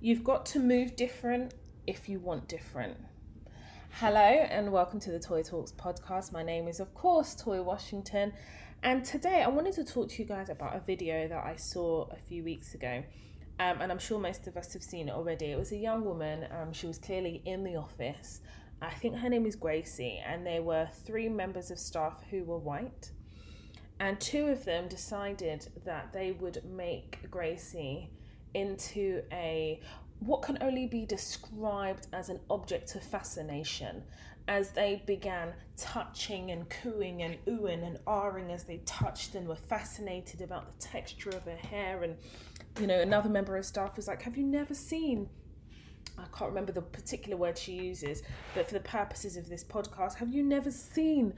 You've got to move different if you want different. Hello and welcome to the Toy Talks podcast. My name is, of course, Toy Washington. And today I wanted to talk to you guys about a video that I saw a few weeks ago. And I'm sure most of us have seen it already. It was a young woman. She was clearly in the office. I think her name is Gracie. And there were 3 members of staff who were white. And 2 of them decided that they would make Gracie into what can only be described as an object of fascination, as they began touching and cooing and oohing and ahhing as they touched and were fascinated about the texture of her hair. And another member of staff was like, have you never seen, I can't remember the particular word she uses, but for the purposes of this podcast, have you never seen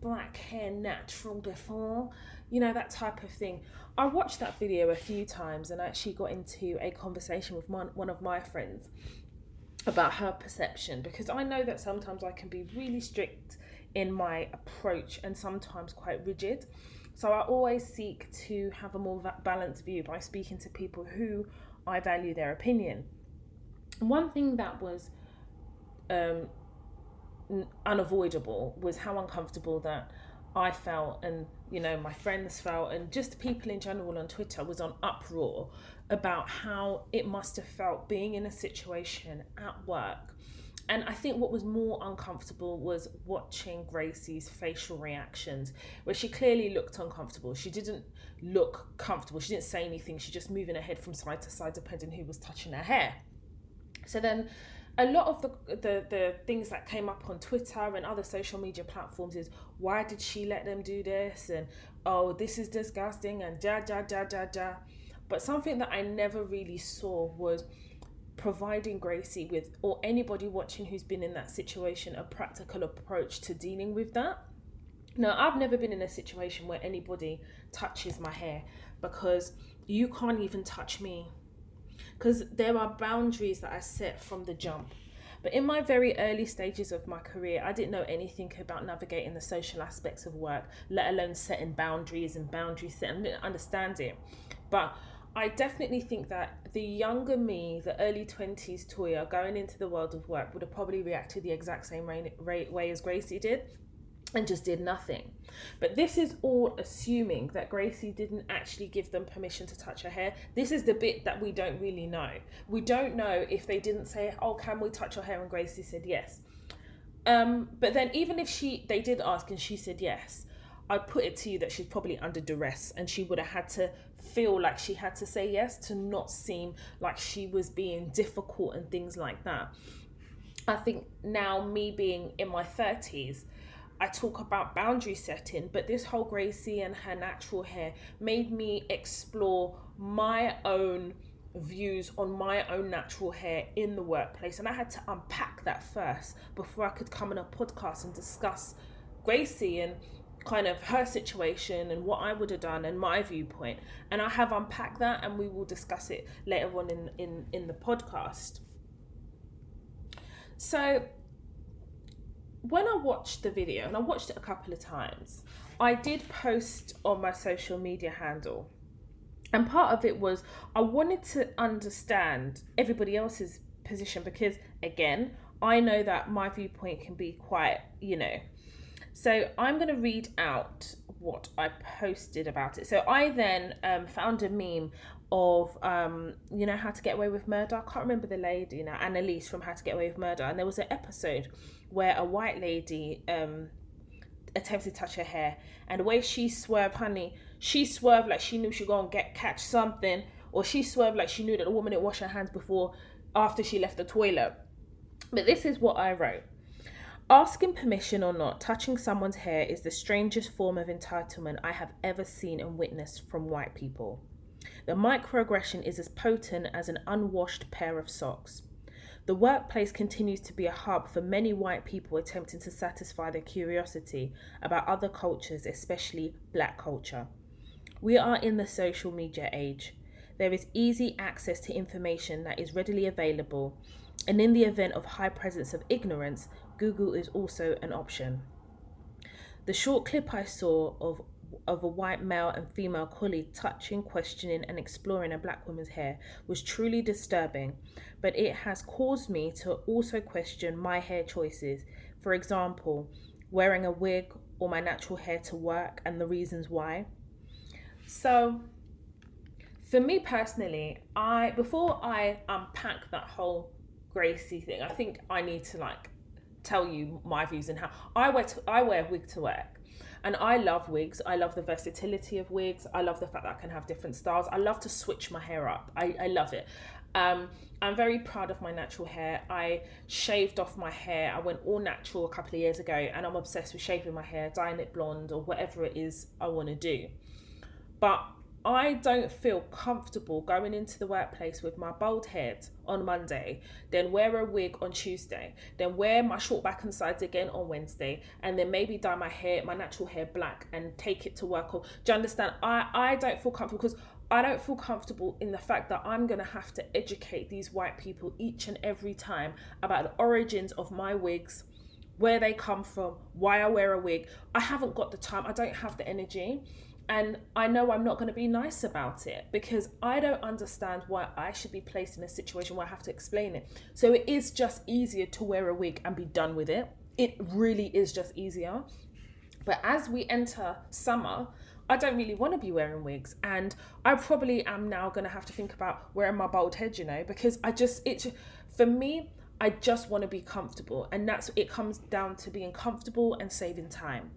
black hair natural before? That type of thing. I watched that video a few times and I actually got into a conversation with one of my friends about her perception, because I know that sometimes I can be really strict in my approach and sometimes quite rigid. So I always seek to have a more balanced view by speaking to people who I value their opinion. One thing that was unavoidable was how uncomfortable that I felt, and my friends felt, and just people in general on Twitter was on uproar about how it must have felt being in a situation at work. And I think what was more uncomfortable was watching Gracie's facial reactions, where she clearly looked uncomfortable. She didn't look comfortable. She didn't say anything. She just moving her head from side to side depending who was touching her hair. So then a lot of the things that came up on Twitter and other social media platforms is, why did she let them do this? And, oh, this is disgusting, and da. But something that I never really saw was providing Gracie with, or anybody watching who's been in that situation, a practical approach to dealing with that. Now, I've never been in a situation where anybody touches my hair, because you can't even touch me. Because there are boundaries that I set from the jump. But in my very early stages of my career, I didn't know anything about navigating the social aspects of work, let alone setting boundaries and boundary setting. I didn't understand it. But I definitely think that the younger me, the early 20s Toya, going into the world of work would have probably reacted the exact same way as Gracie did, and just did nothing. But this is all assuming that Gracie didn't actually give them permission to touch her hair. This is the bit that we don't really know. We don't know if they didn't say, oh, can we touch your hair? And Gracie said yes. But then even if they did ask and she said yes, I put it to you that she's probably under duress, and she would have had to feel like she had to say yes to not seem like she was being difficult and things like that. I think now, me being in my 30s, I talk about boundary setting, but this whole Gracie and her natural hair made me explore my own views on my own natural hair in the workplace. And I had to unpack that first before I could come on a podcast and discuss Gracie and kind of her situation and what I would have done and my viewpoint. And I have unpacked that, and we will discuss it later on in the podcast. So when I watched the video, and I watched it a couple of times, I did post on my social media handle. And part of it was I wanted to understand everybody else's position, because, again, I know that my viewpoint can be quite, So I'm going to read out what I posted about it. So I then found a meme of, How to Get Away with Murder. I can't remember the lady now, Annalise from How to Get Away with Murder. And there was an episode where a white lady attempted to touch her hair. And the way she swerved, she swerved like she knew she was going to catch something. Or she swerved like she knew that the woman didn't wash her hands after she left the toilet. But this is what I wrote. Asking permission or not, touching someone's hair is the strangest form of entitlement I have ever seen and witnessed from white people. The microaggression is as potent as an unwashed pair of socks. The workplace continues to be a hub for many white people attempting to satisfy their curiosity about other cultures, especially black culture. We are in the social media age. There is easy access to information that is readily available, and in the event of high presence of ignorance, Google is also an option. The short clip I saw of of a white male and female colleague touching, questioning, and exploring a black woman's hair was truly disturbing, but it has caused me to also question my hair choices. For example, wearing a wig or my natural hair to work and the reasons why. So, for me personally, before I unpack that whole Gracie thing, I think I need to like tell you my views and how I wear wig to work. And I love wigs. I love the versatility of wigs. I love the fact that I can have different styles. I love to switch my hair up. I love it. I'm very proud of my natural hair. I shaved off my hair. I went all natural a couple of years ago, and I'm obsessed with shaving my hair, dyeing it blonde or whatever it is I want to do. But I don't feel comfortable going into the workplace with my bald head on Monday, then wear a wig on Tuesday, then wear my short back and sides again on Wednesday, and then maybe dye my natural hair black and take it to work. Or, do you understand? I don't feel comfortable because I don't feel comfortable in the fact that I'm going to have to educate these white people each and every time about the origins of my wigs, where they come from, why I wear a wig. I haven't got the time. I don't have the energy. And I know I'm not going to be nice about it because I don't understand why I should be placed in a situation where I have to explain it. So it is just easier to wear a wig and be done with it. It really is just easier. But as we enter summer, I don't really want to be wearing wigs. And I probably am now going to have to think about wearing my bald head, because for me, I just want to be comfortable. And it comes down to being comfortable and saving time.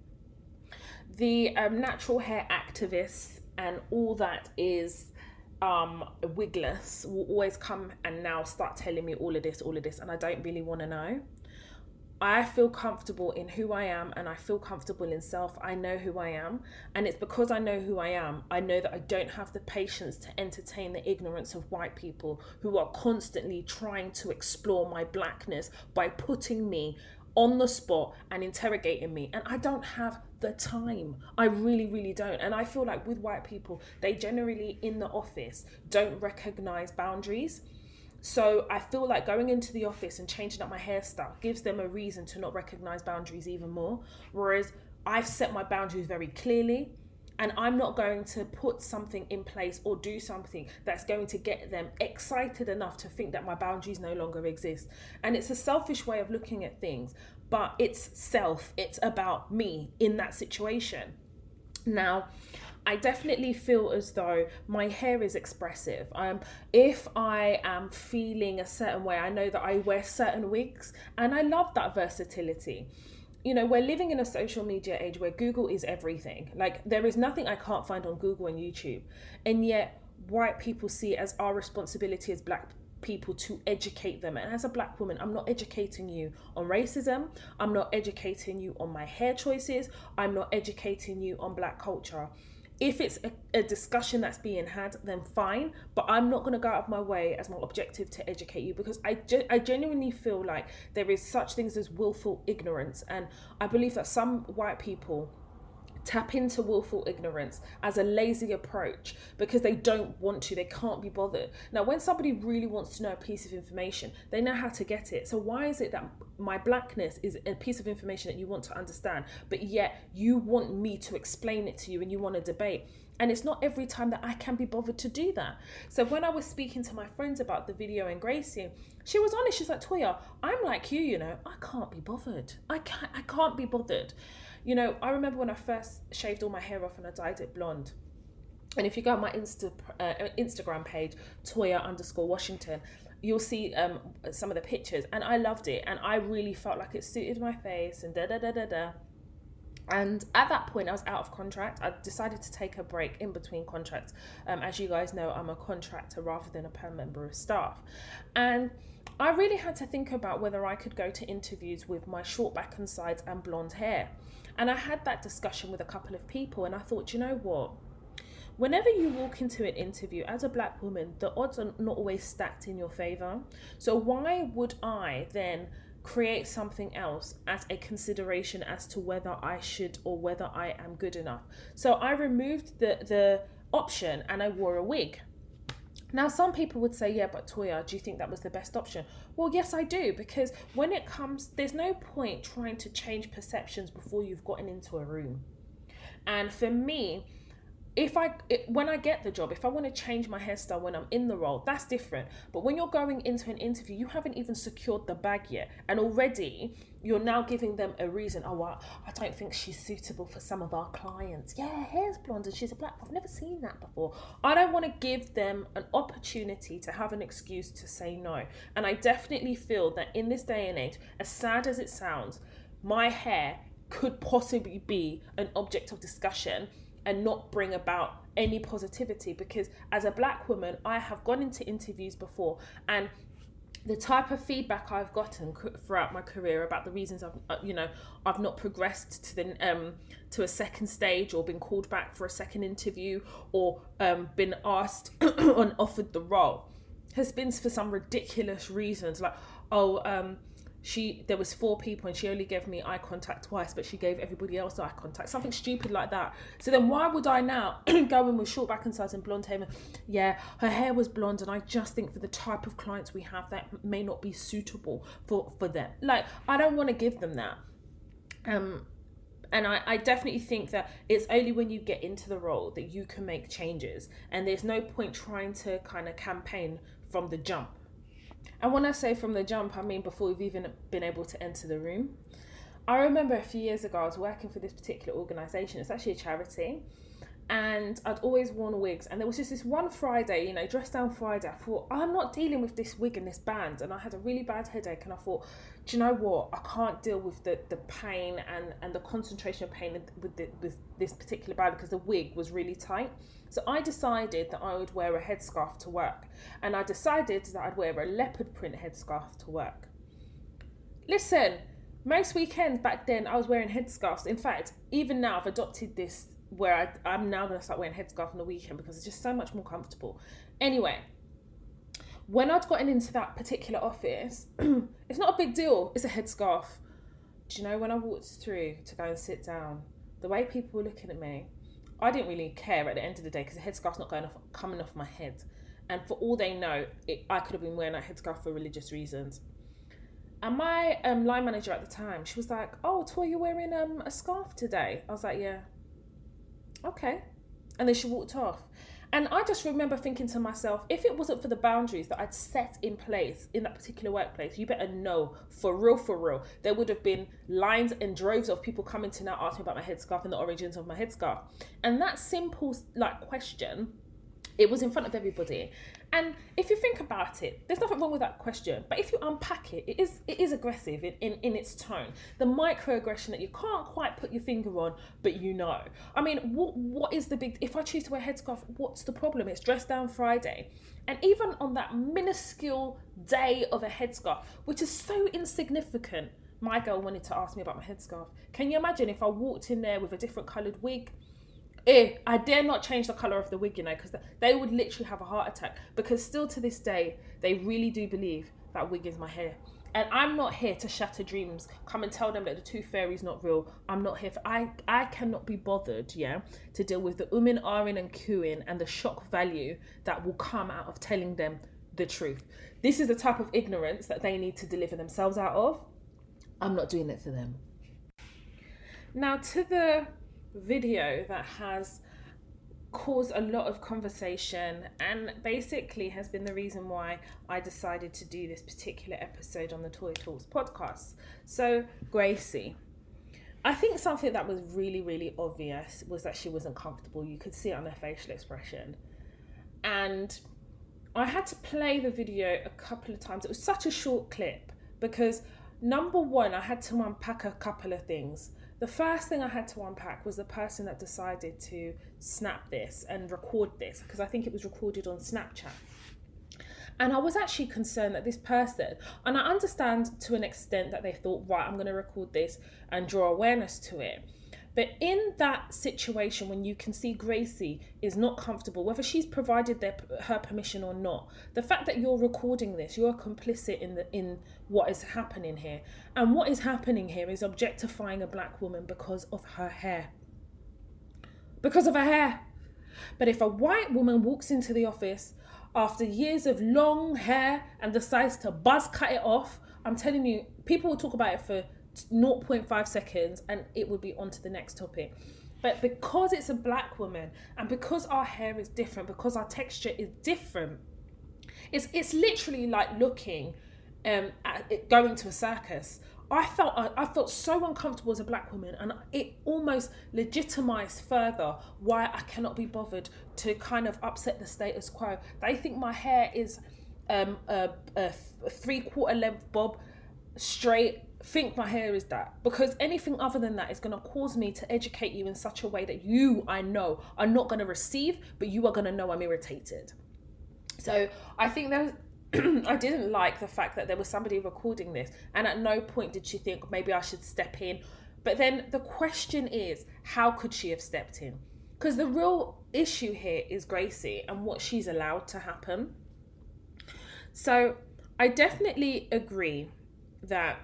The natural hair activists and all that is wigless will always come and now start telling me all of this, and I don't really want to know. I feel comfortable in who I am, and I feel comfortable in self. I know who I am, and it's because I know who I am. I know that I don't have the patience to entertain the ignorance of white people who are constantly trying to explore my blackness by putting me on the spot and interrogating me, and I don't have the time. I really, really don't. And I feel like with white people, they generally in the office don't recognize boundaries. So I feel like going into the office and changing up my hairstyle gives them a reason to not recognize boundaries even more. Whereas I've set my boundaries very clearly, and I'm not going to put something in place or do something that's going to get them excited enough to think that my boundaries no longer exist. And it's a selfish way of looking at things, but it's about me in that situation. Now, I definitely feel as though my hair is expressive. If I am feeling a certain way, I know that I wear certain wigs, and I love that versatility. We're living in a social media age where Google is everything. Like, there is nothing I can't find on Google and YouTube. And yet, white people see it as our responsibility as black people to educate them. And as a black woman, I'm not educating you on racism. I'm not educating you on my hair choices. I'm not educating you on black culture. If it's a discussion that's being had, then fine, but I'm not going to go out of my way as my objective to educate you, because I genuinely feel like there is such things as willful ignorance, and I believe that some white people tap into willful ignorance as a lazy approach because they can't be bothered. Now, when somebody really wants to know a piece of information, they know how to get it. So why is it that my blackness is a piece of information that you want to understand, but yet you want me to explain it to you and you want to debate? And it's not every time that I can be bothered to do that. So when I was speaking to my friends about the video and Gracie, she was honest. She's like, Toya, I'm like you, I can't be bothered. I can't be bothered. I remember when I first shaved all my hair off and I dyed it blonde. And if you go on my Instagram page, Toya_Washington, you'll see some of the pictures. And I loved it. And I really felt like it suited my face and da-da-da-da-da. And at that point, I was out of contract. I decided to take a break in between contracts. As you guys know, I'm a contractor rather than a permanent member of staff. And I really had to think about whether I could go to interviews with my short back and sides and blonde hair. And I had that discussion with a couple of people, and I thought, you know what? Whenever you walk into an interview as a black woman, the odds are not always stacked in your favor. So why would I then create something else as a consideration as to whether I should or whether I am good enough? So I removed the option and I wore a wig. Now, some people would say, yeah, but Toya, do you think that was the best option? Well, yes, I do, because when it comes, there's no point trying to change perceptions before you've gotten into a room. And for me, when I get the job, if I want to change my hairstyle when I'm in the role, that's different. But when you're going into an interview, you haven't even secured the bag yet, and already you're now giving them a reason. Oh, well, I don't think she's suitable for some of our clients. Yeah, her hair's blonde and she's a black. I've never seen that before. I don't want to give them an opportunity to have an excuse to say no. And I definitely feel that in this day and age, as sad as it sounds, my hair could possibly be an object of discussion and not bring about any positivity, because as a black woman, I have gone into interviews before, and the type of feedback I've gotten throughout my career about the reasons I've not progressed to a second stage, or been called back for a second interview, or been asked and offered the role, has been for some ridiculous reasons, like, there was 4 people and she only gave me eye contact twice, but she gave everybody else eye contact. Something stupid like that. So then why would I now go in with short back and sides and blonde hair? Yeah, her hair was blonde, and I just think for the type of clients we have, that may not be suitable for them. Like, I don't want to give them that. And I definitely think that it's only when you get into the role that you can make changes. And there's no point trying to kind of campaign from the jump. And when I say from the jump, I mean before we've even been able to enter the room. I remember a few years ago, I was working for this particular organisation. It's actually a charity. And I'd always worn wigs. And there was just this one Friday, dress down Friday. I thought, I'm not dealing with this wig and this band. And I had a really bad headache. And I thought, do you know what? I can't deal with the pain and the concentration of pain with this particular band, because the wig was really tight. So I decided that I would wear a headscarf to work. And I decided that I'd wear a leopard print headscarf to work. Listen, most weekends back then, I was wearing headscarves. In fact, even now, I've adopted this where I'm now going to start wearing headscarf on the weekend, because it's just so much more comfortable. Anyway, when I'd gotten into that particular office, it's not a big deal. It's a headscarf. Do you know, when I walked through to go and sit down, the way people were looking at me, I didn't really care at the end of the day, because the headscarf's not coming off my head. And for all they know, I could have been wearing that headscarf for religious reasons. And my line manager at the time, she was like, "Oh, Toy, you're wearing a scarf today?" I was like, "Yeah." Okay. And then she walked off. And I just remember thinking to myself, if it wasn't for the boundaries that I'd set in place in that particular workplace, you better know, for real, there would have been lines and droves of people coming to now ask me about my headscarf and the origins of my headscarf. And that simple question, it was in front of everybody. And if you think about it, there's nothing wrong with that question. But if you unpack it, it is aggressive in its tone. The microaggression that you can't quite put your finger on, but you know. I mean, what is the big... If I choose to wear a headscarf, what's the problem? It's dress down Friday. And even on that minuscule day of a headscarf, which is so insignificant, my girl wanted to ask me about my headscarf. Can you imagine if I walked in there with a different coloured wig? I dare not change the colour of the wig, because they would literally have a heart attack, because still to this day, they really do believe that wig is my hair. And I'm not here to shatter dreams, come and tell them that the tooth fairy's not real. I'm not here for... I cannot be bothered, to deal with the umming, ahhing and cooing and the shock value that will come out of telling them the truth. This is the type of ignorance that they need to deliver themselves out of. I'm not doing it for them. Now, to the video that has caused a lot of conversation and basically has been the reason why I decided to do this particular episode on the Toy Talks podcast. So, Gracie. I think something that was really, really obvious was that she wasn't comfortable. You could see it on her facial expression. And I had to play the video a couple of times. It was such a short clip because, number one, I had to unpack a couple of things. The first thing I had to unpack was the person that decided to snap this and record this, because I think it was recorded on Snapchat. And I was actually concerned that this person, and I understand to an extent that they thought, right, I'm going to record this and draw awareness to it. But in that situation, when you can see Gracie is not comfortable, whether she's provided her permission or not, the fact that you're recording this, you're complicit in what is happening here. And what is happening here is objectifying a black woman because of her hair. Because of her hair. But if a white woman walks into the office after years of long hair and decides to buzz cut it off, I'm telling you, people will talk about it for 0.5 seconds and it would be on to the next topic. But because it's a black woman and because our hair is different, because our texture is different, it's literally like looking at it, going to a circus. I felt so uncomfortable as a black woman, and it almost legitimized further why I cannot be bothered to kind of upset the status quo. They think my hair is a 3/4 length bob, straight. Think my hair is that, because anything other than that is going to cause me to educate you in such a way that you, I know, are not going to receive, but you are going to know I'm irritated. So I think that I didn't like the fact that there was somebody recording this, and at no point did she think maybe I should step in. But then the question is, how could she have stepped in? Because the real issue here is Gracie and what she's allowed to happen. So I definitely agree that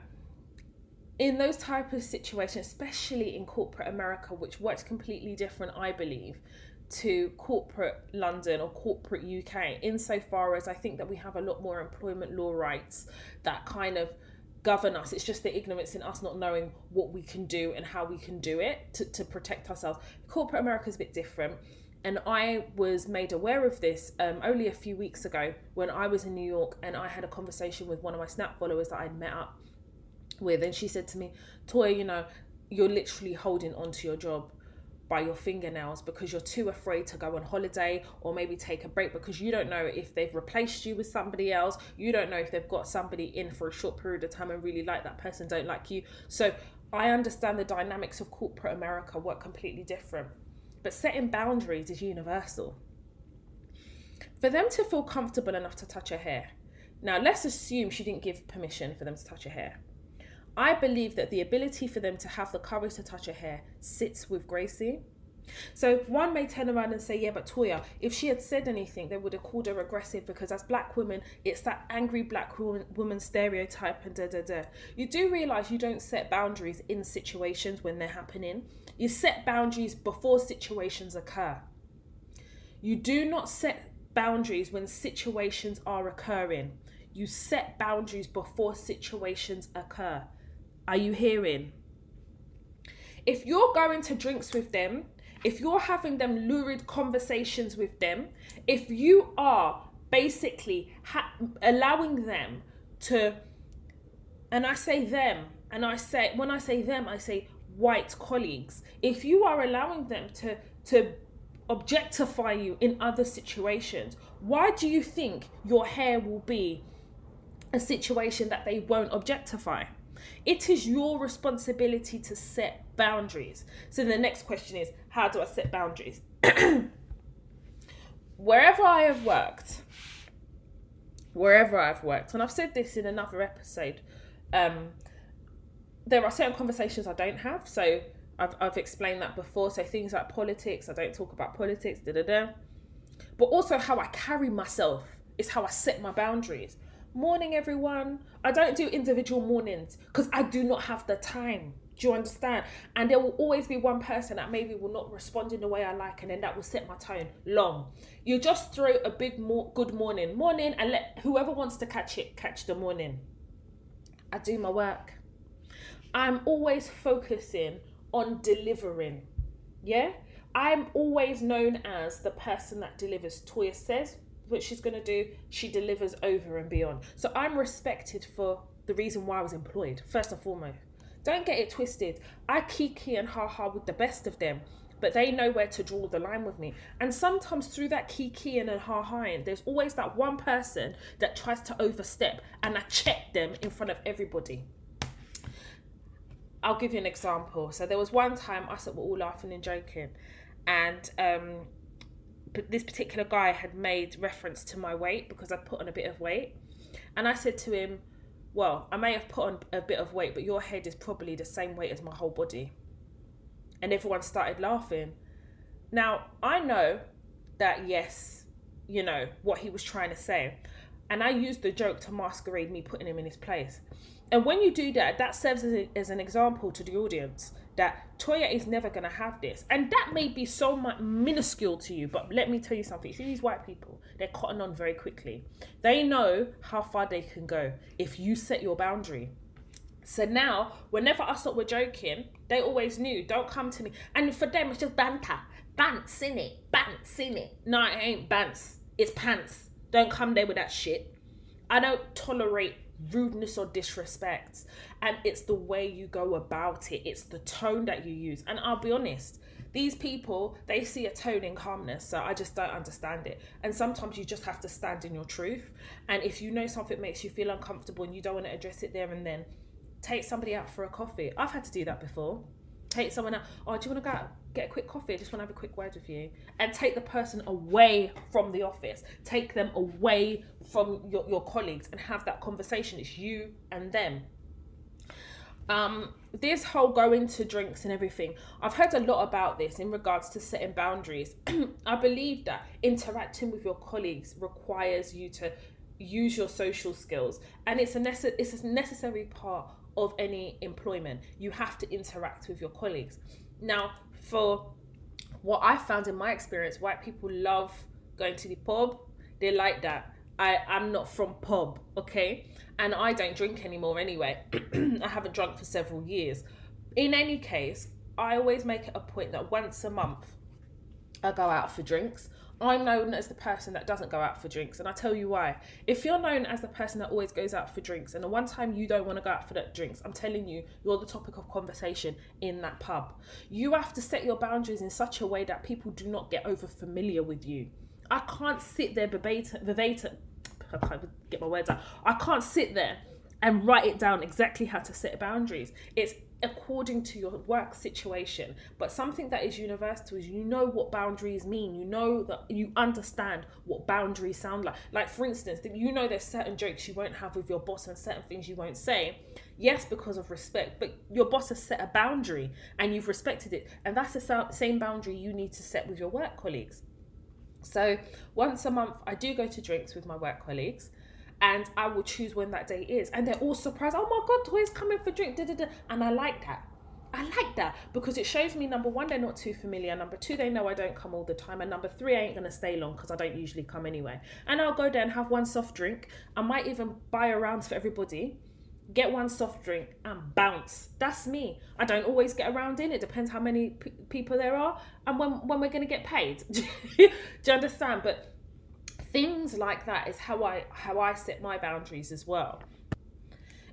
in those type of situations, especially in corporate America, which works completely different, I believe, to corporate London or corporate UK, insofar as I think that we have a lot more employment law rights that kind of govern us. It's just the ignorance in us not knowing what we can do and how we can do it to protect ourselves. Corporate America is a bit different. And I was made aware of this only a few weeks ago when I was in New York, and I had a conversation with one of my Snap followers that I'd met up with, and she said to me, Toya, you know, you're literally holding onto your job by your fingernails because you're too afraid to go on holiday or maybe take a break, because you don't know if they've replaced you with somebody else. You don't know if they've got somebody in for a short period of time and really like that person, don't like you. So I understand the dynamics of corporate America work completely different, but setting boundaries is universal. For them to feel comfortable enough to touch her hair, now let's assume she didn't give permission for them to touch her hair. I believe that the ability for them to have the courage to touch her hair sits with Gracie. So one may turn around and say, yeah, but Toya, if she had said anything, they would have called her aggressive, because as black women, it's that angry black woman stereotype and da-da-da. You do realise you don't set boundaries in situations when they're happening. You set boundaries before situations occur. You do not set boundaries when situations are occurring. You set boundaries before situations occur. Are you hearing? If you're going to drinks with them, if you're having them lurid conversations with them, if you are basically allowing them to, and I say them, and when I say them, I say white colleagues. If you are allowing them to objectify you in other situations, why do you think your hair will be a situation that they won't objectify? It is your responsibility to set boundaries. So the next question is, how do I set boundaries? Wherever I've worked, and I've said this in another episode, there are certain conversations I don't have. So I've explained that before. So things like politics, I don't talk about politics, But also how I carry myself is how I set my boundaries. Morning, everyone. I don't do individual mornings because I do not have the time. Do you understand? And there will always be one person that maybe will not respond in the way I like, and then that will set my tone long. You just throw a big good morning, and let whoever wants to catch it, catch the morning. I do my work. I'm always focusing on delivering. Yeah? I'm always known as the person that delivers. Toya says what she's going to do, she delivers over and beyond. So I'm respected for the reason why I was employed, first and foremost. Don't get it twisted. I kiki and ha-ha with the best of them, but they know where to draw the line with me. And sometimes through that kiki and ha-ha-ing, there's always that one person that tries to overstep, and I check them in front of everybody. I'll give you an example. So there was one time us were all laughing and joking, and but this particular guy had made reference to my weight because I put on a bit of weight. And I said to him, well, I may have put on a bit of weight, but your head is probably the same weight as my whole body. And everyone started laughing. Now, I know that, yes, you know, what he was trying to say. And I used the joke to masquerade me putting him in his place. And when you do that, that serves as an example to the audience that Toya is never going to have this. And that may be so much minuscule to you, but let me tell you something. See, these white people, they're cotton on very quickly. They know how far they can go if you set your boundary. So now, whenever I thought we're joking, they always knew, don't come to me. And for them, it's just banter. Bants, innit? Bants, innit? No, it ain't bants. It's pants. Don't come there with that shit. I don't tolerate rudeness or disrespect. And it's the way you go about it. It's the tone that you use. And I'll be honest, these people, they see a tone in calmness, so I just don't understand it. And sometimes you just have to stand in your truth. And if you know something makes you feel uncomfortable and you don't want to address it there and then, take somebody out for a coffee. I've had to do that before. Take someone out. Oh, do you want to go out, get a quick coffee? I just want to have a quick word with you. And take the person away from the office. Take them away from your colleagues and have that conversation. It's you and them. This whole going to drinks and everything, I've heard a lot about this in regards to setting boundaries. I believe that interacting with your colleagues requires you to use your social skills, and it's a necessary part of any employment. You have to interact with your colleagues. Now, for what I found in my experience, white people love going to the pub. They like that. I'm not from pub, okay? And I don't drink anymore anyway. I haven't drunk for several years. In any case, I always make it a point that once a month I go out for drinks. I'm known as the person that doesn't go out for drinks, and I'll tell you why. If you're known as the person that always goes out for drinks, and the one time you don't want to go out for that drinks, I'm telling you, you're the topic of conversation in that pub. You have to set your boundaries in such a way that people do not get over familiar with you. I can't sit there I can't get my words out. I can't sit there and write it down exactly how to set boundaries. It's according to your work situation, but something that is universal is you know what boundaries mean. You know that you understand what boundaries sound like. Like, for instance, that you know there's certain jokes you won't have with your boss and certain things you won't say. Yes, because of respect, but your boss has set a boundary and you've respected it, and that's the same boundary you need to set with your work colleagues. So once a month I do go to drinks with my work colleagues, and I will choose when that day is. And they're all surprised. Oh my God, Toy's coming for drink. And I like that. I like that because it shows me, number one, they're not too familiar. Number two, they know I don't come all the time. And number three, I ain't going to stay long because I don't usually come anyway. And I'll go there and have one soft drink. I might even buy a round for everybody. Get one soft drink and bounce. That's me. I don't always get around in. It depends how many people there are and when we're going to get paid. Do you understand? But things like that is how I set my boundaries as well.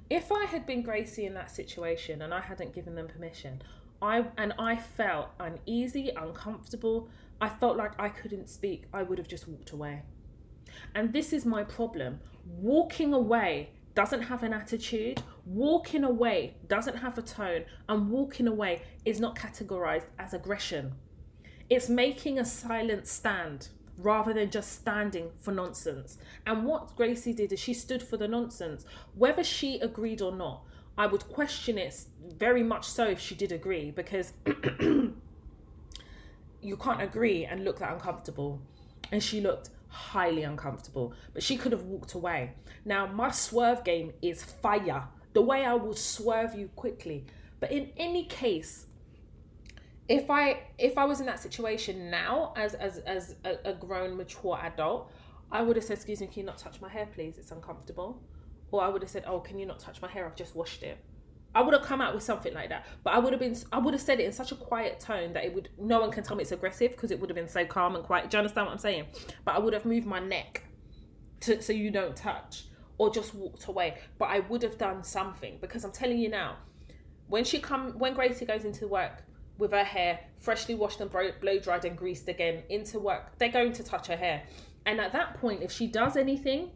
If I had been Gracie in that situation and I hadn't given them permission, I felt uneasy, uncomfortable, I felt like I couldn't speak, I would have just walked away. And this is my problem. Walking away doesn't have an attitude, walking away doesn't have a tone, and walking away is not categorized as aggression. It's making a silent stand rather than just standing for nonsense. And what Gracie did is she stood for the nonsense. Whether she agreed or not, I would question it very much so if she did agree, because you can't agree and look that uncomfortable. And she looked highly uncomfortable, but she could have walked away. Now, my swerve game is fire. The way I will swerve you quickly. But in any case, if I was in that situation now as a grown, mature adult, I would have said, excuse me, can you not touch my hair, please? It's uncomfortable. Or I would have said, oh, can you not touch my hair? I've just washed it. I would have come out with something like that. But I would have said it in such a quiet tone that no one can tell me it's aggressive, because it would have been so calm and quiet. Do you understand what I'm saying? But I would have moved my neck so you don't touch, or just walked away. But I would have done something, because I'm telling you now, when Gracie goes into work with her hair freshly washed and blow dried and greased again into work, they're going to touch her hair. And at that point, if she does anything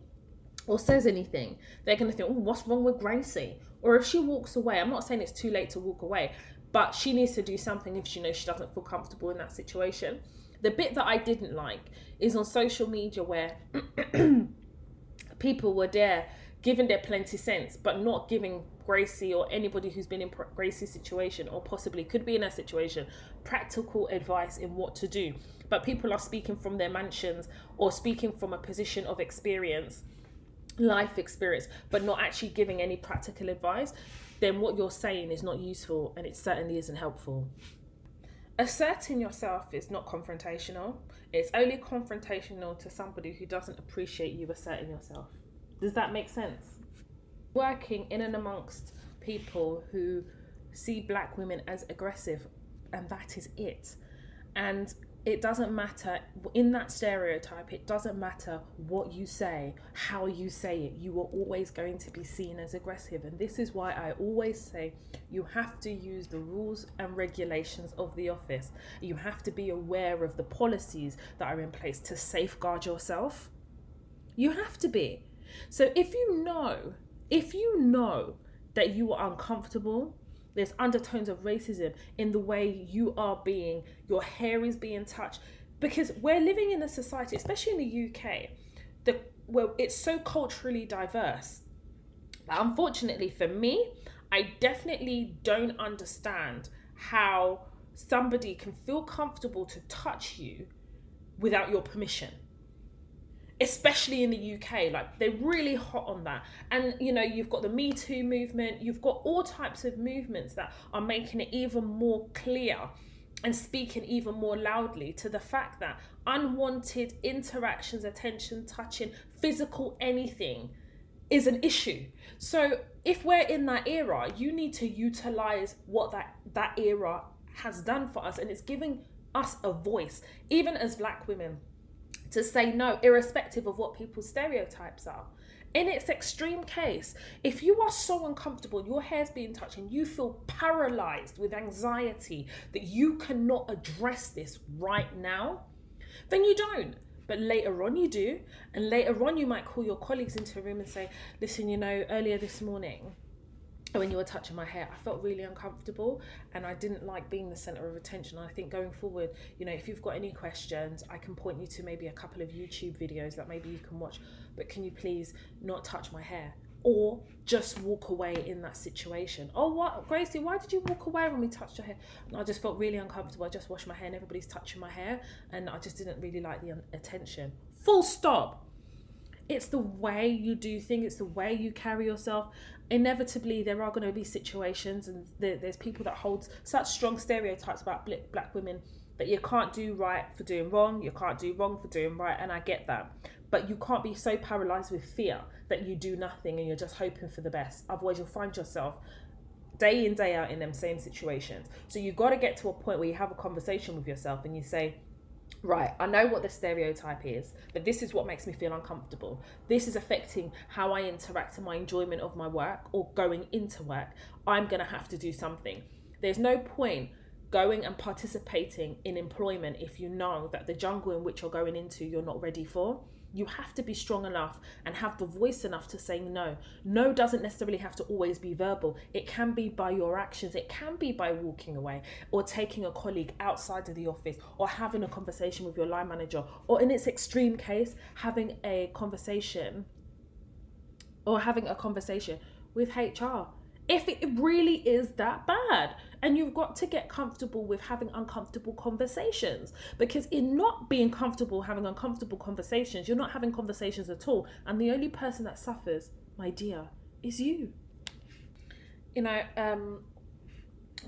or says anything, they're going to think, oh, what's wrong with Gracie? Or if she walks away, I'm not saying it's too late to walk away, but she needs to do something if she knows she doesn't feel comfortable in that situation. The bit that I didn't like is on social media where people were there giving their plenty cents, but not giving Gracie or anybody who's been in Gracie's situation or possibly could be in her situation practical advice in what to do. But people are speaking from their mansions or speaking from a position of experience, life experience, but not actually giving any practical advice. Then what you're saying is not useful, and it certainly isn't helpful. Asserting yourself is not confrontational. It's only confrontational to somebody who doesn't appreciate you asserting yourself. Does that make sense? Working in and amongst people who see black women as aggressive, and that is it. And it doesn't matter, in that stereotype, it doesn't matter what you say, how you say it, you are always going to be seen as aggressive. And this is why I always say you have to use the rules and regulations of the office. You have to be aware of the policies that are in place to safeguard yourself. You have to be. So if you know that you are uncomfortable, there's undertones of racism in the way you are being, your hair is being touched, because we're living in a society, especially in the UK, where it's so culturally diverse. But unfortunately for me, I definitely don't understand how somebody can feel comfortable to touch you without your permission. Especially in the UK, like they're really hot on that. And you know, you've got the Me Too movement, you've got all types of movements that are making it even more clear and speaking even more loudly to the fact that unwanted interactions, attention, touching, physical anything is an issue. So if we're in that era, you need to utilize what that era has done for us, and it's giving us a voice, even as black women, to say no, irrespective of what people's stereotypes are. In its extreme case, if you are so uncomfortable, your hair's being touched and you feel paralyzed with anxiety that you cannot address this right now, then you don't. But later on you do. And later on you might call your colleagues into a room and say, listen, you know, earlier this morning, when you were touching my hair, I felt really uncomfortable and I didn't like being the center of attention. I think going forward, you know, if you've got any questions, I can point you to maybe a couple of YouTube videos that maybe you can watch, but can you please not touch my hair? Or just walk away in that situation. Oh, what, Gracie, why did you walk away when we touched your hair? And I just felt really uncomfortable. I just washed my hair and everybody's touching my hair and I just didn't really like the attention. Full stop. It's the way you do things, it's the way you carry yourself. Inevitably, there are going to be situations, and there's people that hold such strong stereotypes about black women that you can't do right for doing wrong, you can't do wrong for doing right, and I get that. But you can't be so paralyzed with fear that you do nothing and you're just hoping for the best. Otherwise, you'll find yourself day in, day out in them same situations. So you've got to get to a point where you have a conversation with yourself and you say, right, I know what the stereotype is, but this is what makes me feel uncomfortable. This is affecting how I interact and my enjoyment of my work or going into work. I'm going to have to do something. There's no point going and participating in employment if you know that the jungle in which you're going into, you're not ready for. You have to be strong enough and have the voice enough to say no. No doesn't necessarily have to always be verbal. It can be by your actions. It can be by walking away or taking a colleague outside of the office or having a conversation with your line manager, or in its extreme case, having a conversation with HR. If it really is that bad. And you've got to get comfortable with having uncomfortable conversations, because in not being comfortable having uncomfortable conversations, you're not having conversations at all. And the only person that suffers, my dear, is you. You know,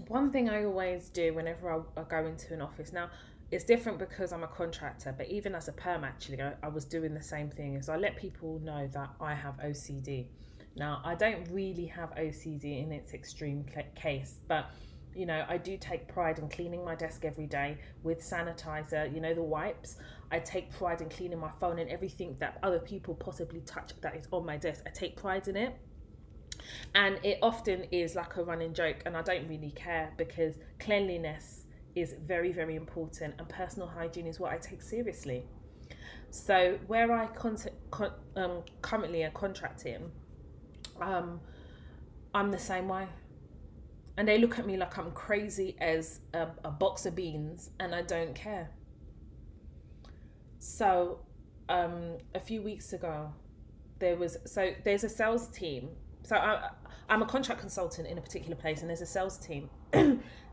one thing I always do whenever I go into an office, now it's different because I'm a contractor, but even as a perm, actually, I was doing the same thing, is I let people know that I have OCD. Now, I don't really have OCD in its extreme case, but you know, I do take pride in cleaning my desk every day with sanitizer, you know, the wipes. I take pride in cleaning my phone and everything that other people possibly touch that is on my desk. I take pride in it. And it often is like a running joke, and I don't really care, because cleanliness is very, very important, and personal hygiene is what I take seriously. So where I currently am contracting, I'm the same way. And they look at me like I'm crazy as a box of beans, and I don't care. So a few weeks ago, there's a sales team. So I'm a contract consultant in a particular place, and there's a sales team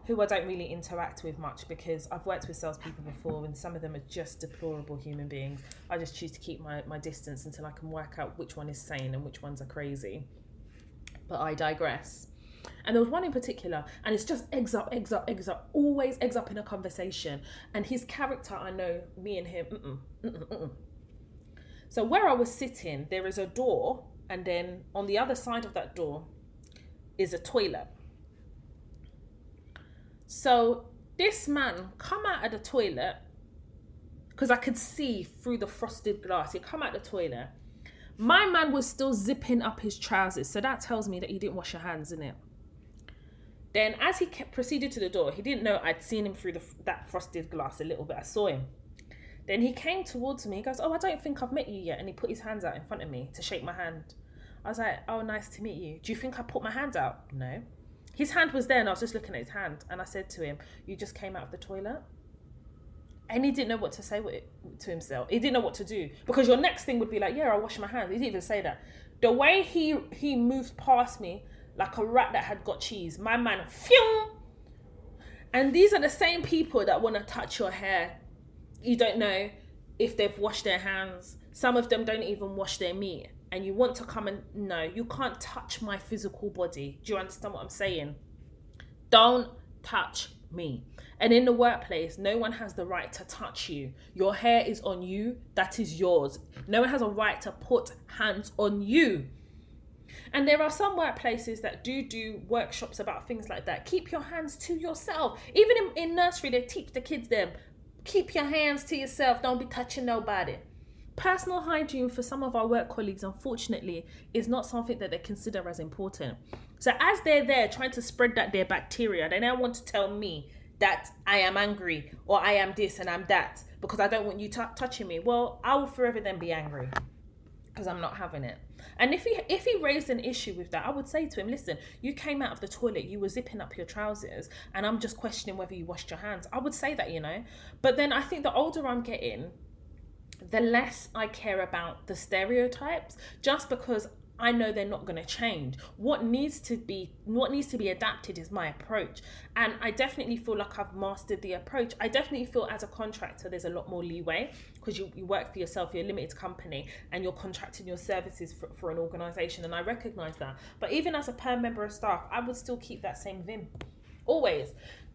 who I don't really interact with much, because I've worked with salespeople before and some of them are just deplorable human beings. I just choose to keep my distance until I can work out which one is sane and which ones are crazy. But I digress. And there was one in particular, and it's just eggs up, always eggs up in a conversation. And his character, I know, me and him, So where I was sitting, there is a door, and then on the other side of that door, is a toilet. So this man come out of the toilet, because I could see through the frosted glass. He come out the toilet. My man was still zipping up his trousers. So that tells me that he didn't wash your hands, innit? Then as he proceeded to the door, he didn't know I'd seen him through that frosted glass a little bit. I saw him. Then he came towards me. He goes, oh, I don't think I've met you yet. And he put his hands out in front of me to shake my hand. I was like, oh, nice to meet you. Do you think I put my hand out? No. His hand was there and I was just looking at his hand. And I said to him, you just came out of the toilet? And he didn't know what to say to himself. He didn't know what to do. Because your next thing would be like, yeah, I'll wash my hands. He didn't even say that. The way he moved past me like a rat that had got cheese. My man, phew! And these are the same people that want to touch your hair. You don't know if they've washed their hands. Some of them don't even wash their meat. And you want to come and, no, you can't touch my physical body. Do you understand what I'm saying? Don't touch me. And in the workplace, no one has the right to touch you. Your hair is on you. That is yours. No one has a right to put hands on you. And there are some workplaces that do workshops about things like that. Keep your hands to yourself. Even in nursery, they teach the kids them. Keep your hands to yourself. Don't be touching nobody. Personal hygiene for some of our work colleagues, unfortunately, is not something that they consider as important. So as they're there trying to spread their bacteria, they now want to tell me that I am angry or I am this and I'm that because I don't want you touching me. Well, I will forever then be angry because I'm not having it. And if he raised an issue with that, I would say to him, listen, you came out of the toilet, you were zipping up your trousers, and I'm just questioning whether you washed your hands. I would say that, you know. But then I think the older I'm getting, the less I care about the stereotypes, just because I know they're not going to change. What needs to be adapted is my approach. And I definitely feel like I've mastered the approach. I definitely feel as a contractor, there's a lot more leeway because you work for yourself, you're a limited company and you're contracting your services for an organisation. And I recognise that. But even as a perm member of staff, I would still keep that same vim. Always.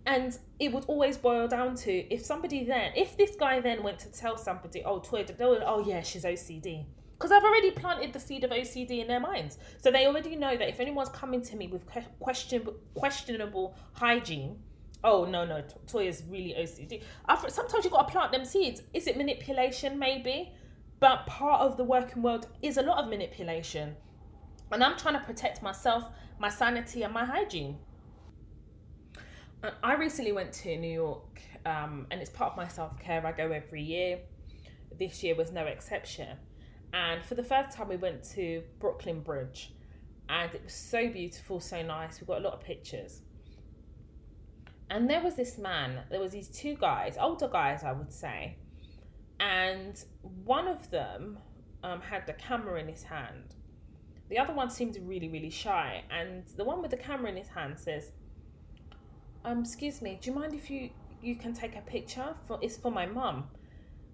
And it would always boil down to if this guy then went to tell somebody, oh, yeah, she's OCD. Because I've already planted the seed of OCD in their minds. So they already know that if anyone's coming to me with questionable hygiene, oh, no, Toya's really OCD. Sometimes you've got to plant them seeds. Is it manipulation? Maybe. But part of the working world is a lot of manipulation. And I'm trying to protect myself, my sanity and my hygiene. I recently went to New York and it's part of my self-care. I go every year. This year was no exception. And for the first time, we went to Brooklyn Bridge. And it was so beautiful, so nice. We got a lot of pictures. And there was this man. There was these two guys, older guys, I would say. And one of them had the camera in his hand. The other one seemed really, really shy. And the one with the camera in his hand says, excuse me, do you mind if you can take a picture? It's for my mum.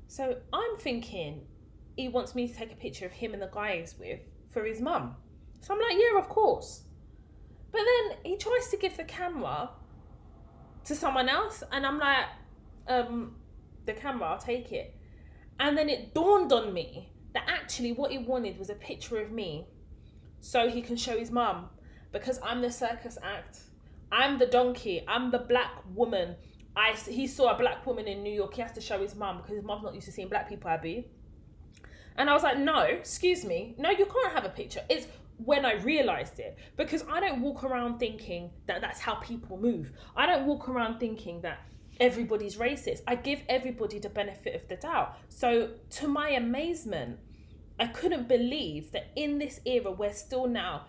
So I'm thinking he wants me to take a picture of him and the guy he's with for his mum. So I'm like, yeah, of course. But then he tries to give the camera to someone else. And I'm like, the camera, I'll take it. And then it dawned on me that actually what he wanted was a picture of me so he can show his mum. Because I'm the circus act. I'm the donkey. I'm the black woman. He saw a black woman in New York. He has to show his mum because his mum's not used to seeing black people, Abby. And I was like, no, excuse me. No, you can't have a picture. It's when I realised it. Because I don't walk around thinking that that's how people move. I don't walk around thinking that everybody's racist. I give everybody the benefit of the doubt. So to my amazement, I couldn't believe that in this era, we're still now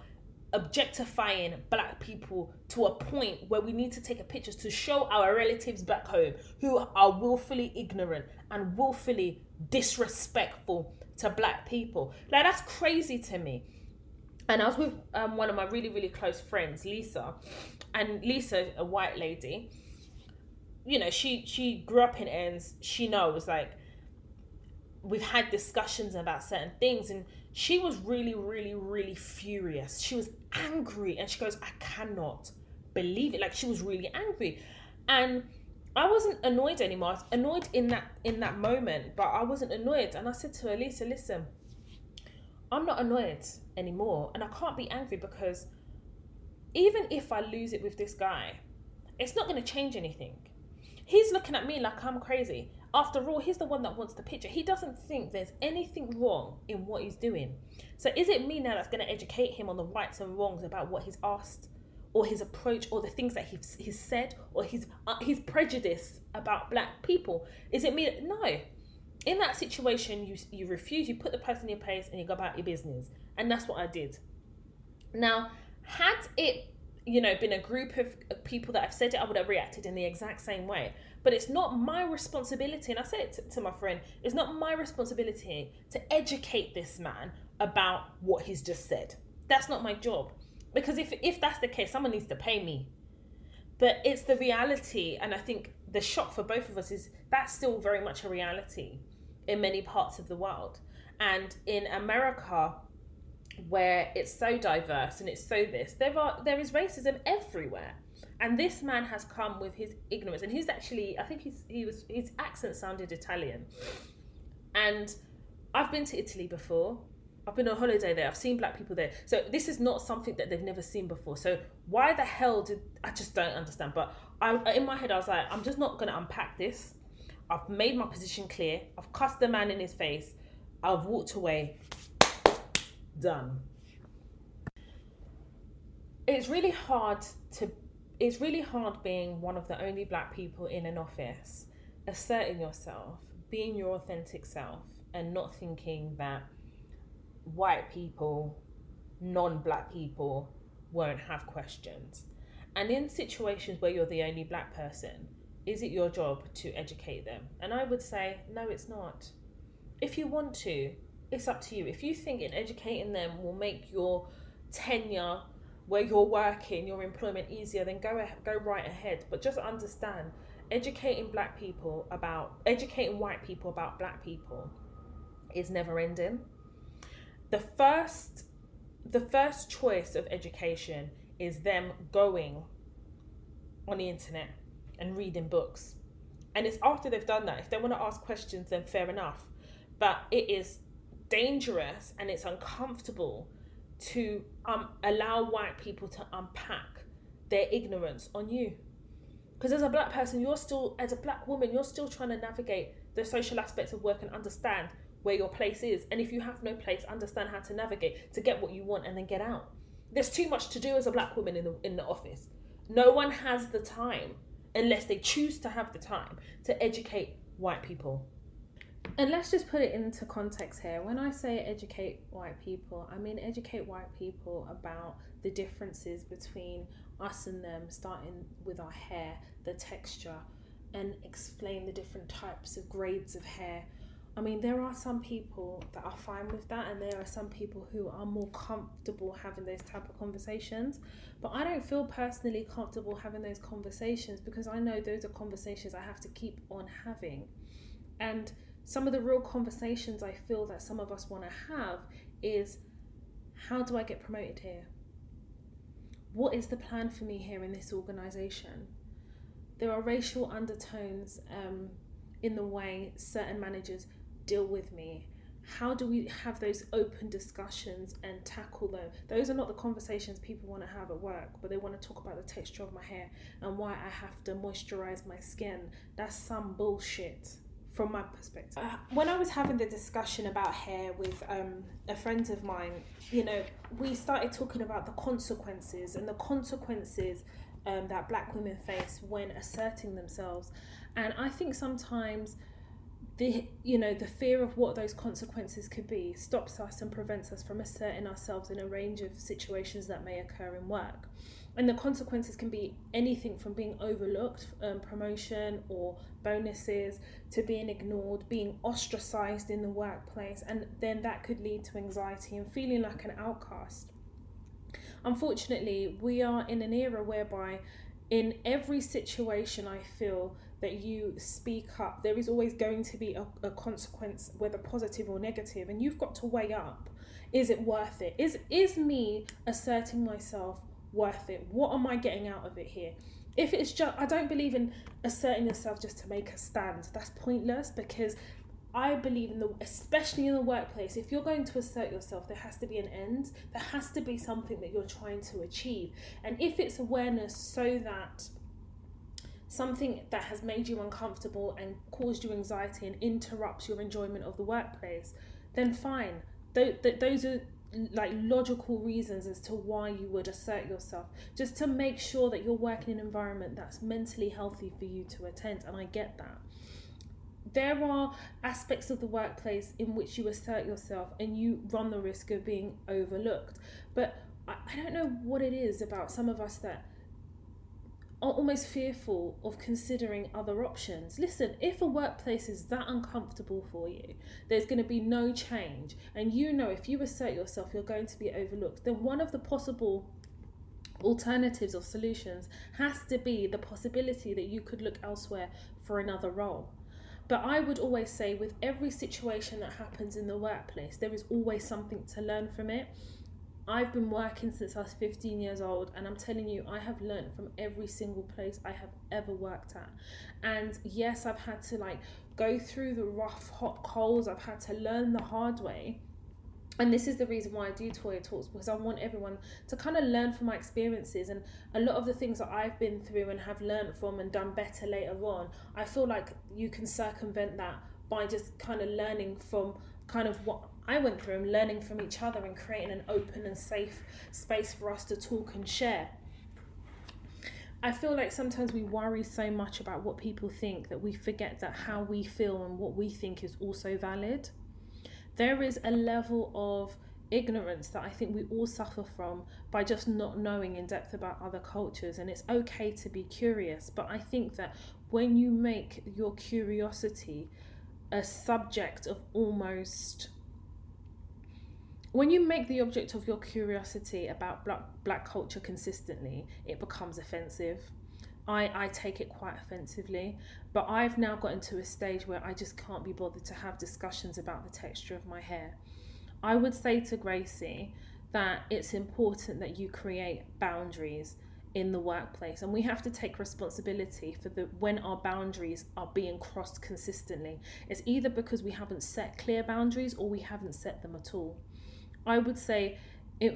objectifying black people to a point where we need to take a picture to show our relatives back home who are willfully ignorant and willfully disrespectful to black people. Like, that's crazy to me. And I was with one of my really, really close friends, Lisa. And Lisa, a white lady, you know, she grew up in ends. She knows, like, we've had discussions about certain things, and she was really, really, really furious. She was angry, and she goes, I cannot believe it. Like, she was really angry. And I wasn't annoyed anymore. I was annoyed in that moment, but I wasn't annoyed. And I said to her, Lisa, listen, I'm not annoyed anymore, and I can't be angry because even if I lose it with this guy, it's not going to change anything. He's looking at me like I'm crazy. After all, he's the one that wants the picture. He doesn't think there's anything wrong in what he's doing. So is it me now that's going to educate him on the rights and wrongs about what he's asked, or his approach, or the things that he's said, or his prejudice about black people? Is it me? No. In that situation, you refuse, you put the person in your place, and you go about your business. And that's what I did. Now, had it, been a group of people that have said it, I would have reacted in the exact same way. But it's not my responsibility, and I said it to my friend, it's not my responsibility to educate this man about what he's just said. That's not my job. Because if that's the case, someone needs to pay me. But it's the reality, and I think the shock for both of us is that's still very much a reality in many parts of the world. And in America, where it's so diverse and it's so there is racism everywhere. And this man has come with his ignorance, and he's actually, I think his accent sounded Italian. And I've been to Italy before. I've been on holiday there. I've seen black people there. So this is not something that they've never seen before. So why the hell I just don't understand. But in my head, I was like, I'm just not going to unpack this. I've made my position clear. I've cussed the man in his face. I've walked away. Done. It's really hard being one of the only black people in an office, asserting yourself, being your authentic self, and not thinking that white people, non-black people won't have questions. And in situations where you're the only black person, is it your job to educate them? And I would say, no, it's not. If you want to, it's up to you. If you think in educating them will make your tenure where you're working, your employment easier, then go right ahead. But just understand, educating white people about black people is never ending. The first choice of education is them going on the internet and reading books. And it's after they've done that. If they want to ask questions, then fair enough. But it is dangerous and it's uncomfortable to allow white people to unpack their ignorance on you. Because as a black person, as a black woman, you're still trying to navigate the social aspects of work and understand where your place is. And if you have no place, understand how to navigate to get what you want and then get out. There's too much to do as a black woman in the office. No one has the time, unless they choose to have the time, to educate white people. And let's just put it into context here. When I say educate white people, I mean educate white people about the differences between us and them, starting with our hair, the texture, and explain the different types of grades of hair. I mean, there are some people that are fine with that, and there are some people who are more comfortable having those type of conversations. But I don't feel personally comfortable having those conversations because I know those are conversations I have to keep on having. And some of the real conversations I feel that some of us want to have is, how do I get promoted here? What is the plan for me here in this organisation? There are racial undertones in the way certain managers deal with me. How do we have those open discussions and tackle them? Those are not the conversations people want to have at work, but they want to talk about the texture of my hair and why I have to moisturize my skin. That's some bullshit from my perspective. When I was having the discussion about hair with a friend of mine, we started talking about the consequences that black women face when asserting themselves. And I think sometimes the fear of what those consequences could be stops us and prevents us from asserting ourselves in a range of situations that may occur in work. And the consequences can be anything from being overlooked, promotion or bonuses, to being ignored, being ostracized in the workplace. And then that could lead to anxiety and feeling like an outcast. Unfortunately, we are in an era whereby in every situation I feel that you speak up, there is always going to be a consequence, whether positive or negative, and you've got to weigh up, is it worth it? Is me asserting myself worth it? What am I getting out of it here? If it's just, I don't believe in asserting yourself just to make a stand. That's pointless, because I believe especially in the workplace, if you're going to assert yourself, there has to be an end. There has to be something that you're trying to achieve. And if it's awareness so that something that has made you uncomfortable and caused you anxiety and interrupts your enjoyment of the workplace, then fine. Those are like logical reasons as to why you would assert yourself, just to make sure that you're working in an environment that's mentally healthy for you to attend. And I get that. There are aspects of the workplace in which you assert yourself and you run the risk of being overlooked. But I don't know what it is about some of us that are almost fearful of considering other options. Listen, if a workplace is that uncomfortable for you, there's going to be no change, and you know if you assert yourself you're going to be overlooked, then one of the possible alternatives or solutions has to be the possibility that you could look elsewhere for another role. But I would always say, with every situation that happens in the workplace, there is always something to learn from it. I've been working since I was 15 years old, and I'm telling you, I have learned from every single place I have ever worked at. And yes, I've had to go through the rough, hot coals. I've had to learn the hard way. And this is the reason why I do Toya Talks, because I want everyone to kind of learn from my experiences. And a lot of the things that I've been through and have learned from and done better later on, I feel like you can circumvent that by just kind of learning from kind of what I went through and learning from each other and creating an open and safe space for us to talk and share. I feel like sometimes we worry so much about what people think that we forget that how we feel and what we think is also valid. There is a level of ignorance that I think we all suffer from by just not knowing in depth about other cultures, and it's okay to be curious, but I think that when you make your curiosity a subject of when you make the object of your curiosity about black culture consistently, it becomes offensive. I take it quite offensively, but I've now gotten to a stage where I just can't be bothered to have discussions about the texture of my hair. I would say to Gracie that it's important that you create boundaries in the workplace, and we have to take responsibility for when our boundaries are being crossed consistently. It's either because we haven't set clear boundaries or we haven't set them at all. I would say,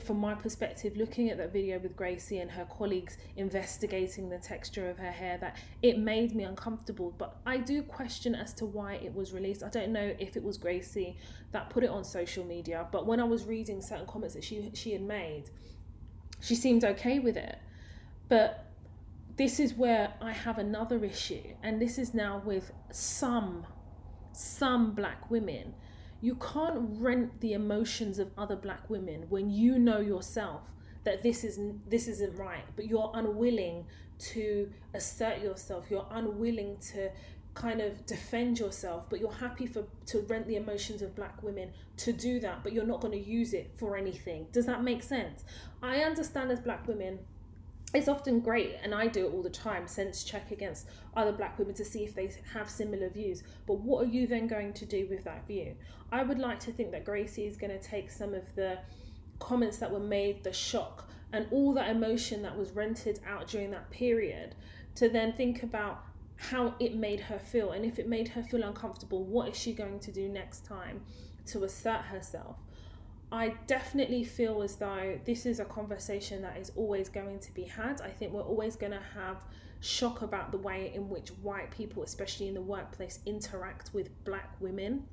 from my perspective, looking at that video with Gracie and her colleagues investigating the texture of her hair, that it made me uncomfortable. But I do question as to why it was released. I don't know if it was Gracie that put it on social media, but when I was reading certain comments that she had made, she seemed okay with it. But this is where I have another issue, and this is now with some black women. You can't rent the emotions of other black women when you know yourself that this isn't right, but you're unwilling to assert yourself. You're unwilling to kind of defend yourself, but you're happy to rent the emotions of black women to do that, but you're not going to use it for anything. Does that make sense? I understand as black women, it's often great, and I do it all the time, sense check against other black women to see if they have similar views. But what are you then going to do with that view? I would like to think that Gracie is going to take some of the comments that were made, the shock, and all that emotion that was rented out during that period, to then think about how it made her feel. And if it made her feel uncomfortable, what is she going to do next time to assert herself? I definitely feel as though this is a conversation that is always going to be had. I think we're always going to have shock about the way in which white people, especially in the workplace, interact with black women.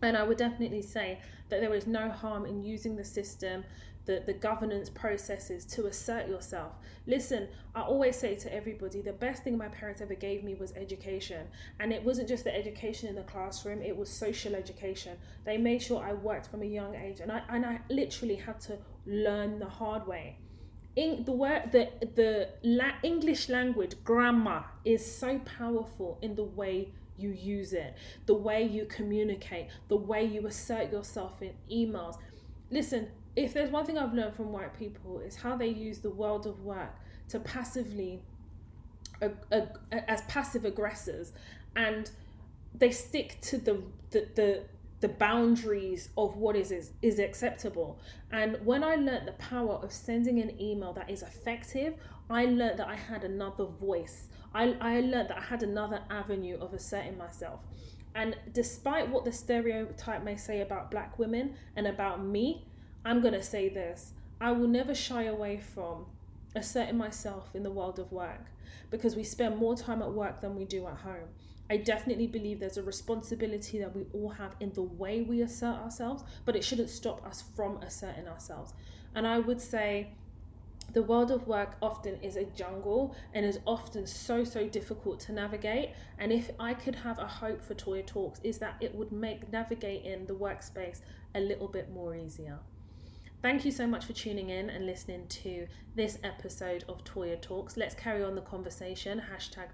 And I would definitely say that there is no harm in using the system, the governance processes to assert yourself. Listen, I always say to everybody, the best thing my parents ever gave me was education. And it wasn't just the education in the classroom, it was social education. They made sure I worked from a young age, and I literally had to learn the hard way. The English language, grammar, is so powerful in the way you use it, the way you communicate, the way you assert yourself in emails. Listen, if there's one thing I've learned from white people, is how they use the world of work to passively, as passive aggressors, and they stick to the boundaries of what is acceptable. And when I learned the power of sending an email that is effective, I learned that I had another voice. I learned that I had another avenue of asserting myself. And despite what the stereotype may say about black women and about me, I'm going to say this. I will never shy away from asserting myself in the world of work, because we spend more time at work than we do at home. I definitely believe there's a responsibility that we all have in the way we assert ourselves, but it shouldn't stop us from asserting ourselves. And I would say the world of work often is a jungle and is often so difficult to navigate. And if I could have a hope for Toya Talks, is that it would make navigating the workspace a little bit more easier. Thank you so much for tuning in and listening to this episode of Toya Talks. Let's carry on the conversation.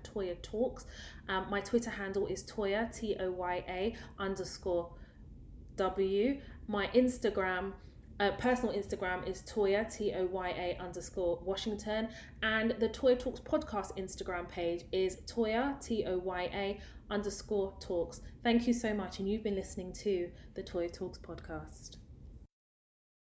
#Toya Talks. My Twitter handle is Toya, TOYA_W. My Instagram, personal Instagram is Toya, TOYA_Washington. And the Toya Talks podcast Instagram page is Toya, TOYA_Talks. Thank you so much. And you've been listening to the Toya Talks podcast.